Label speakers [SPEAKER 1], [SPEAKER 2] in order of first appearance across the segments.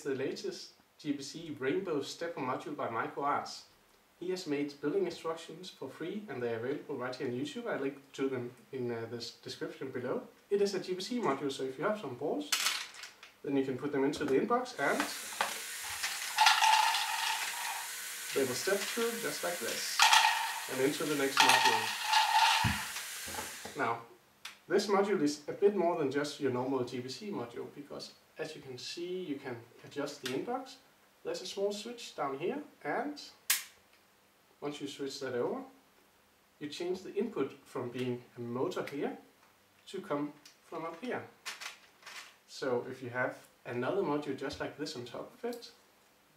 [SPEAKER 1] the latest GBC Rainbow Stepper module by Maico Arts. He has made building instructions for free and they are available right here on YouTube. I link to them in the description below. It is a GBC module, so if you have some balls, then you can put them into the inbox and they will step through just like this and into the next module. Now, this module is a bit more than just your normal GBC module, because as you can see, you can adjust the inbox. There's a small switch down here, and once you switch that over, you change the input from being a motor here to come from up here. So if you have another module just like this on top of it,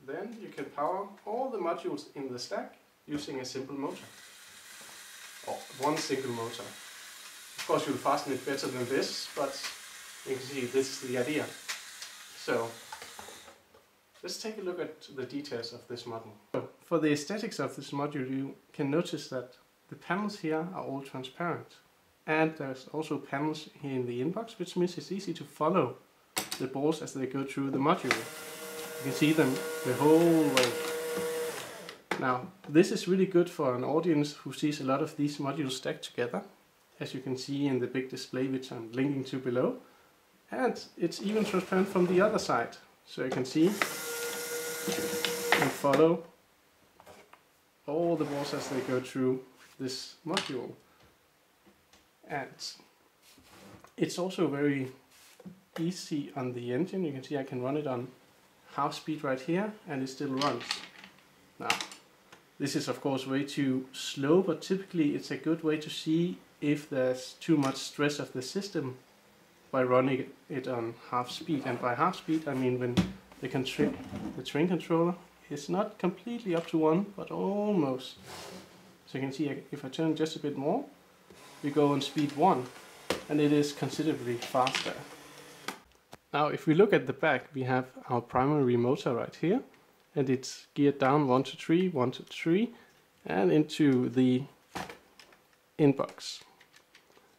[SPEAKER 1] then you can power all the modules in the stack using a simple motor, or one single motor. Of course, you'll fasten it better than this, but you can see this is the idea. So let's take a look at the details of this model. So, for the aesthetics of this module, you can notice that the panels here are all transparent, and there's also panels here in the inbox, which means it's easy to follow the balls as they go through the module. You can see them the whole way. Now, this is really good for an audience who sees a lot of these modules stacked together, as you can see in the big display which I'm linking to below. And it's even transparent from the other side, so you can see and follow all the balls as they go through this module. And it's also very easy on the engine. You can see I can run it on half speed right here and it still runs. Now, this is of course way too slow, but typically it's a good way to see if there's too much stress of the system by running it on half speed. And by half speed I mean when the train controller is not completely up to 1, but almost. So you can see if I turn just a bit more, we go on speed 1 and it is considerably faster. Now if we look at the back, we have our primary motor right here, and it's geared down 1 to 3, 1 to 3, and into the inbox.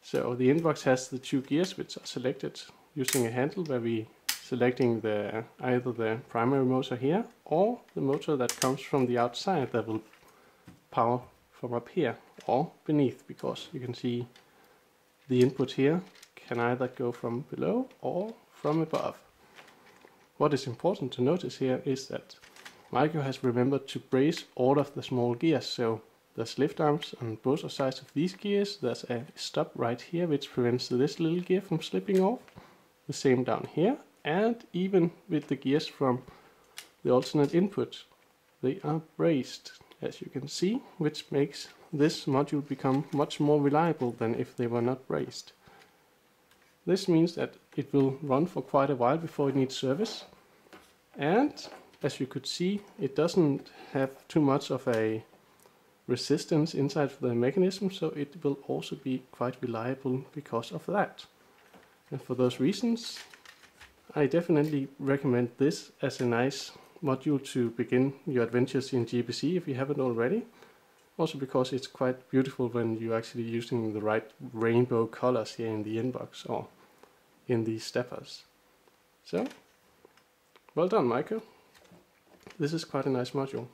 [SPEAKER 1] So the inbox has the 2 gears which are selected using a handle where we selecting either the primary motor here or the motor that comes from the outside that will power from up here or beneath, because you can see the input here can either go from below or from above. What is important to notice here is that Maico has remembered to brace all of the small gears, so there's lift arms on both sides of these gears, there's a stop right here which prevents this little gear from slipping off, the same down here, and even with the gears from the alternate input, they are braced, as you can see, which makes this module become much more reliable than if they were not braced. This means that it will run for quite a while before it needs service, and as you could see, it doesn't have too much of a resistance inside the mechanism, so it will also be quite reliable because of that. And for those reasons, I definitely recommend this as a nice module to begin your adventures in GBC if you haven't already. Also because it's quite beautiful when you're actually using the right rainbow colors here in the inbox or in these steppers. So, well done Maico. This is quite a nice module.